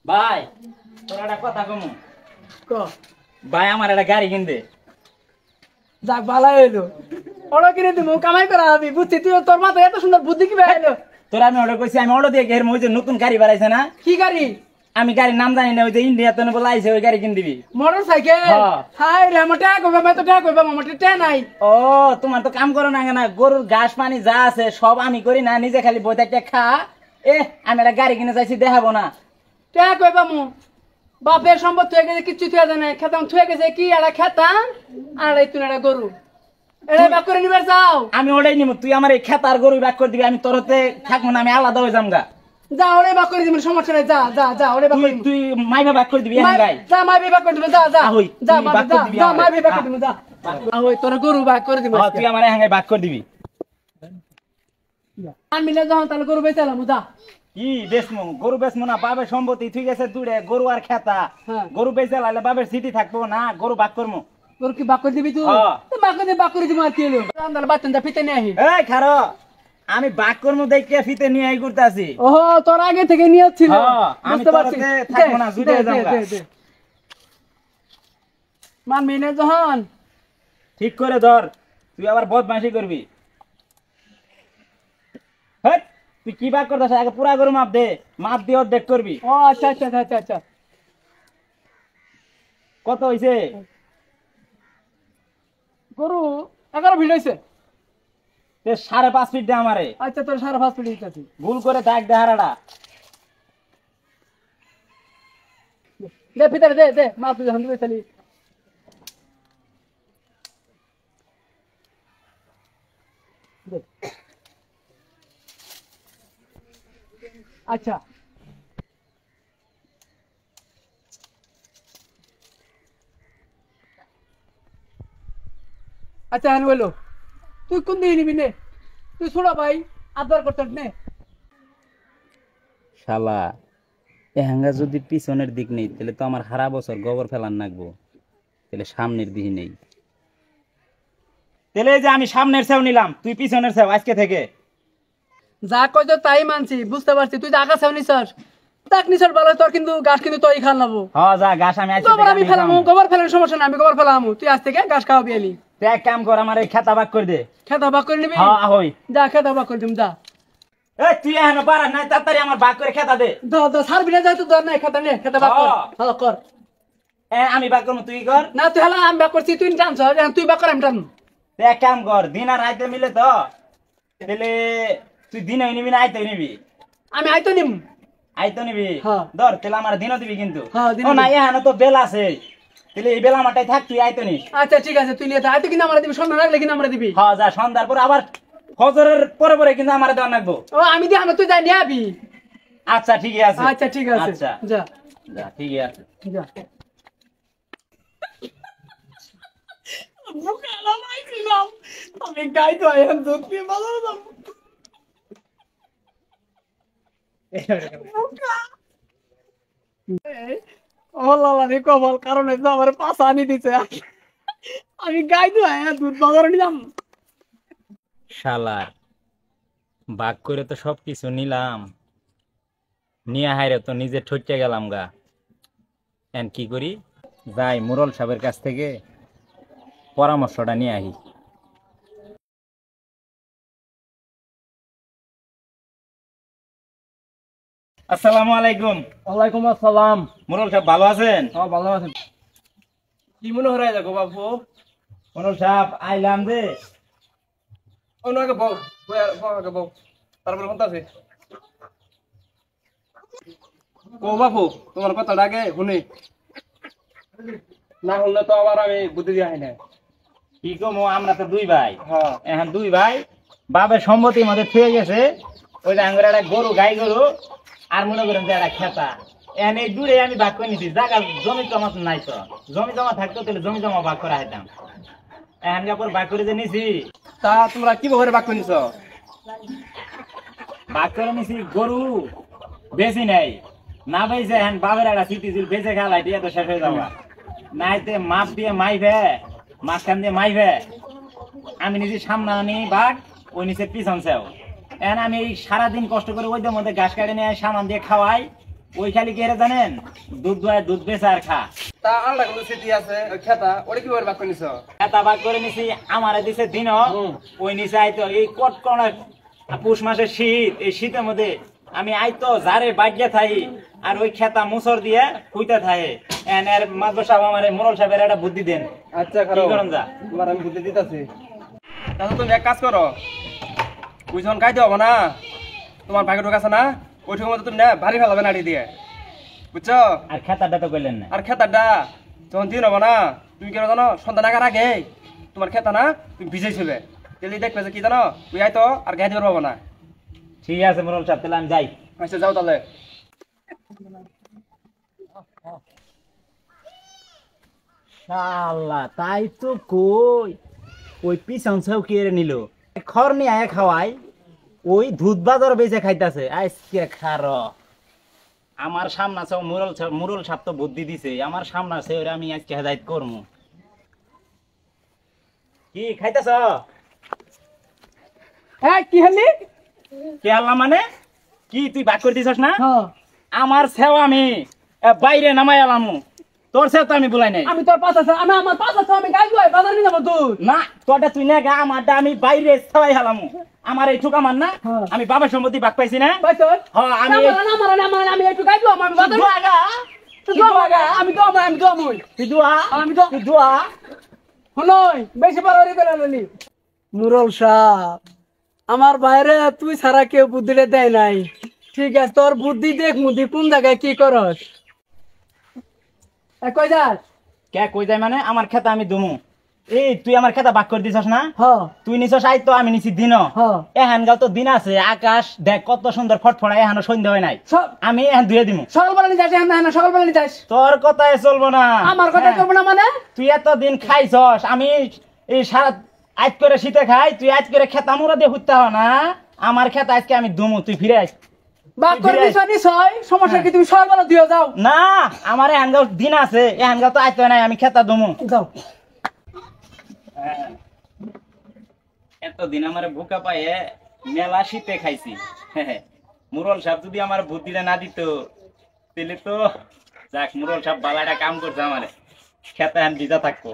ভাই তোর একটা কথা কমু ক ভাই আমার একটা গাড়ি কিনতে যাক ভালো হইলো। ওরা কিনে দিমু কামাই করা হবি বুঝছি তুই তোর মাথায় এত সুন্দর বুদ্ধি কি বেরাইলো। তোর আমি অর্ডার করছি আমি অর্ডার দিয়ে এর মধ্যে নতুন গাড়ি বাড়াইছে না কি গাড়ি? আমি গাড়ির নাম জানি না ওই যে ইন্ডিয়াতে বলে আইছে ওই গাড়ি কিন দিবি মোটর সাইকেল? হ্যাঁ। হাই রে আমার টাকা কইবা আমি তো টাকা কইবা আমার টাকা নাই। ও তোমার তো কাম করো না কেন গরুর ঘাস পানি যা আছে সব আমি করি না নিজে খালি বইতে একটা খা আমি একটা গাড়ি কিনে চাইছি দেখাবো না টাকা কইবা মু বাপের সম্পদ থুয়ে গেছে কিচ্ছু থুয়ে যায় না খেতাম থুয়ে গেছে কি একটা খেতাম আর এই তুই একটা গরু এটা বাক করে নিবার যাও। আমি ওটাই নিব তুই আমার এই খেতার গরু ব্যাক করে দিবি আমি তোর হতে থাকবো না আমি আলাদা হয়ে যাম গা যা ওরে বাক করে দিবি সমস্যা নাই যা যা যা ওরে বাক করে তুই মাইবা ব্যাক করে দিবি এখন গাই যা মাই বাক করে দিবি যা যা আহই, যা তুই বাক করে দিবি যা আমারে। মাই বাক করে দিবি যা ওই তোর গরু বাক করে দিবি তুই আমার এখন ব্যাক করে দিবি আমি মিলে যখন তাহলে গরু বেচালাম যা। কি বেসমু গরু বেসমু না বাবের সম্পত্তি তুই গেছে দূরে গরু আর খেতা হ্যাঁ। গরু বেচে লাইলে বাবের সিটি থাকবো না গরু বাক করবো গরু কি বাক করে দিবি তুই? হ্যাঁ। তো বাক করে দিবি আর কি হলো তাহলে বাচ্চা যা ফিতে নিয়ে আহি। এই খারো আমি বাক করবো দেখে ফিতে নিয়ে আই করতেছি ওহো তোর আগে থেকে নিয়ে ছিল হ্যাঁ, আমি বুঝতে তোর পারছি হাতে থাকবো না, জুড়ে দে, যাবো দে, গা। দে, দে। মানবি না যখন ঠিক করে ধর তুই আবার বদমাইশি করবি হেৎ, তুই কি বাক করতেছ আগে পুরা গরু মাপ দিয়ে অর্ধেক করবি ও আচ্ছা আচ্ছা আচ্ছা আচ্ছা কত হইছে গরু 11 ফিট হয়েছে। 5.5 ফিট দে আমারে আচ্ছা তোর 5.5 ফিট দিতেছি ভুল করে দেখ দেহারাটা দে ভিতরে দে দে মাপ তুই যখন দিবি তাহলে দে। আচ্ছা আচ্ছা হ্যাঁ বলো তুই কোন দিকে নিবি নে তুই ছোড়া ভাই আদর করতে নে শালা এহাঙ্গা যদি পিছনের দিক নেই তাহলে তো আমার সারা বছর গোবর ফেলান লাগবো তাহলে সামনের দিকে নেই তাহলে এই যে আমি সামনের সেও নিলাম তুই পিছনের সেও আজকে থেকে যা কই তো তাই মানছি বুঝতে পারছি তুই তো আকাশ হওনি স্যার তাক নিছর ভালো তোর কিন্তু গাছ কিন্তু তুই খান লাবো হ্যাঁ যা ঘাস আমি আজকে গোবর থেকে আমি আমি ফেলামু খাবো। গোবর ফেলার সমস্যা না আমি গোবর ফেলামু তুই আজ থেকে গাছ খাওয়াবি আলি তুই এক কাম কর আমার এই খেতা বাক করে দে খেতা বাক করে নিবি হ্যাঁ হই যা খেতা বাক করে দিম যা এই তুই এখন পারা নাই তাড়াতাড়ি আমার বাক করে খেতা দে দ সার বিনা যাই তো দর নাই খেতা নে খেতা বাক কর হ্যাঁ। হ্যাঁ কর আমি বাক করবো তুই কর না তুই হলা আমি বাক করছি তুই জানছ তুই বাক কর আমি জানু তুই এক কাম কর দিন আর রাইতে মিলে তো তাহলে তুই দিন নিবি না আইতে নিবি আমি আইতো নিম আইতো নিবি হ্যাঁ। ধর তাহলে আমার দিনও দিবি কিন্তু হ্যাঁ, দিনও ও না দিবি। এখানে তো বেল আছে তাহলে এই বেলা মাটাই থাক তুই আইতো নিস আচ্ছা ঠিক আছে তুই নিয়ে আইতো কিনা আমরা দিবি সন্ধ্যা লাগলে কিনা আমরা দিবি হ্যাঁ যা সন্ধ্যার পর আবার ফজরের পরে পরে কিন্তু আমার দেওয়া লাগবো ও আমি দি আমরা তুই যাই নিয়ে আবি আচ্ছা ঠিকই আছে আচ্ছা ঠিক আছে আচ্ছা যা যা ঠিকই আছে যা আমি গাই তো আইন দুধ দিয়ে ভালো রে কপাল কারণ আমার পাশা আনি দিছে আমি গাই তো দুধ বাজারে নিলাম শালার বাক করে তো সবকিছু নিলাম নিয়ে হাইরে তো নিজে ঠকে গেলাম গা এন কি করি যাই মুরল সাহেবের কাছ থেকে পরামর্শটা নিয়ে আহি আসসালামু আলাইকুম ওয়ালাইকুম আসসালাম মুরল সাহেব ভালো আছেন হ্যাঁ ভালো আছেন কি মনে হয় দেখো বাবু মুরল সাহেব আইলাম যে ওনাকে বল আগে বল তারপরে কোনটা আছে ও বাবু তোমার কথাটা আগে শুনি না শুনলে তো আবার আমি বুদ্ধি দিয়ে না কি কমো আমরা তো দুই ভাই হ্যাঁ এখন দুই ভাই বাপের সম্মতির মধ্যে থুয়ে গেছে ওই যে আঙ্গুর একটা গরু গাই গরু আর মনে করেন যে একটা খেতা এখন এই দূরে আমি ভাগ করে নিছি জায়গা জমি জমা তো নাই তো জমি জমা থাকতো তাহলে জমি জমা ভাগ করা হইতাম এখন পর ভাগ করে যে নিছি তা তোমরা কি বহরে বাক নিছ ভাগ করে নিছি গরু বেশি নাই না বেঁচে এখন বাপের একটা স্মৃতিশীল বেঁচে খেলাই দিয়ে তো শেষ হয়ে যাবা নাইতে মাপ দিয়ে মাইবে মাঝখান দিয়ে মাইবে আমি নিজে সামনে আনি বাঘ ওই নিচে পিছন সেও এখন আমি এই সারাদিন কষ্ট করে ওইদের মধ্যে ঘাস কাটে নিয়ে সামান দিয়ে খাওয়াই ওই খালি কে জানেন, দুধ দোয়ায় দুধ বেচা আর খা। তা আলাদা কোনো স্মৃতি আছে ওই খেতা ওটা কি ভাগ করে নিছ? খেতা ভাগ করে নিছি, আমারে দিছে দিন, ওই নিচে আইতো এই কটকনা পুষ মাসের শীত, এই শীতের মধ্যে আমি আইতো যারে বাগ্যে থাই আর ওই খেতা মুসর দিয়ে খুইতে থাকে। এর মাদবর সাহেব আমারে মোরল সাহেবের একটা বুদ্ধি দেন। আচ্ছা কি করেন যা? তোমার আমি বুদ্ধি দিতেছি। তাহলে তুমি এক কাজ করো, ওই যখন গাইতে হবে না তোমার ভাগে ঢোকাছে না, ওই ঠোকের মধ্যে তুমি না ভারী ফেলাবে নাড়ি দিয়ে, বুঝছো? আর খেতাটা তো কইলেন না। আর খেতাটা যখন দিন হবো না, তুমি কেন জানো সন্ধ্যা নাগার আগে তোমার খেতা না তুমি ভিজাইছিলে, তেলি দেখবে যে কি জানো ওই আইতো আর গাইতে পারবো না। ঠিক আছে মোরল সাহেব, তাহলে আমি যাই। আচ্ছা যাও তাহলে। শালা তাই তো কই, ওই পিছন ছাও কে নিল, খড় নিয়ে আয় খাওয়াই, ওই দুধ বাজার বেচে খাইতাছে। আজকে খার আমার সামনে আছে মুরল সাপ তো বুদ্ধি দিছে, আমার সামনে আছে ওরে আমি আজকে হেদায়েত করমু। কি খাইতাছ? হ্যাঁ কি হলি? কে আল্লাহ মানে কি তুই বাক করে দিছস না? হ্যাঁ আমার সেও আমি বাইরে নামাই আলামু, তোর সেও তো আমি বলাই নাই। আমি তোর পাশে আছি, আমার পাশে আছি, আমি গাইবো বাজার নিয়ে যাবো দুধ। না তোরটা তুই না গা, আমারটা আমি বাইরে ছাওয়াই হালামু। আমার এই ঠুকা মান না, হ্যাঁ। আমি বাবার সম্পত্তি বাক পাইছি না। পাইছো? হ্যাঁ, আমি আমি একটু গাইবো, আমি বাজার তুই আগা, আমি তো আমি তুই দুয়া, আমি তো তুই দুয়া। হনই বেশি বাড়ারি বেলালি। মুরল সাহেব, আমার বাইরে তুই ছাড়া কেউ বুদ্ধিটা দেয় নাই। ঠিক আছে, তোর বুদ্ধি দেখ মুদি কোন জায়গায় কি করস। কই যাস? কে কই যায় মানে? আমার খেতা আমি দুমু। এই তুই আমার খেতা বাক করে দিছস না? হ তুই নিছস আই তো আমি নিছি দিন। হ্যাঁ। এহান গাল তো দিন আছে, আকাশ দেখ কত সুন্দর ফটফড়া, এহানো সন্ধ্যা হয় নাই। আমি এহান ধুয়ে দিমু। সকালবেলা নিয়ে যাস, হ্যাঁ সকালবেলা নিয়ে যাস। তোর কথায় চলবো না। আমার কথা হ্যাঁ। করবো না মানে? তুই এত দিন খাইছস, আমি এই সারা আজ করে শীতে খাই, তুই আজ করে খেতা মুরা দিয়ে হুইতে হ না। আমার খেতা আজকে আমি দুমু, তুই ফিরে আস। বাপ করে নিছয় সমস্যা কি? তুমি সকালবেলা দিয়ে যাও। না আমার এহান গাল দিন আছে, এহান গাল তো আজ নাই, আমি খেতা দুমু। যাও। এতদিন আমার ভুকা পায়ে মেলা শীতে খাইছি। মুরল সাহেব যদি আমার বুদ্ধিটা না দিত, তাহলে তো যাক মুরল সাহেব বালাটা কাম করছে, আমার খেতে ভিজা থাকবো।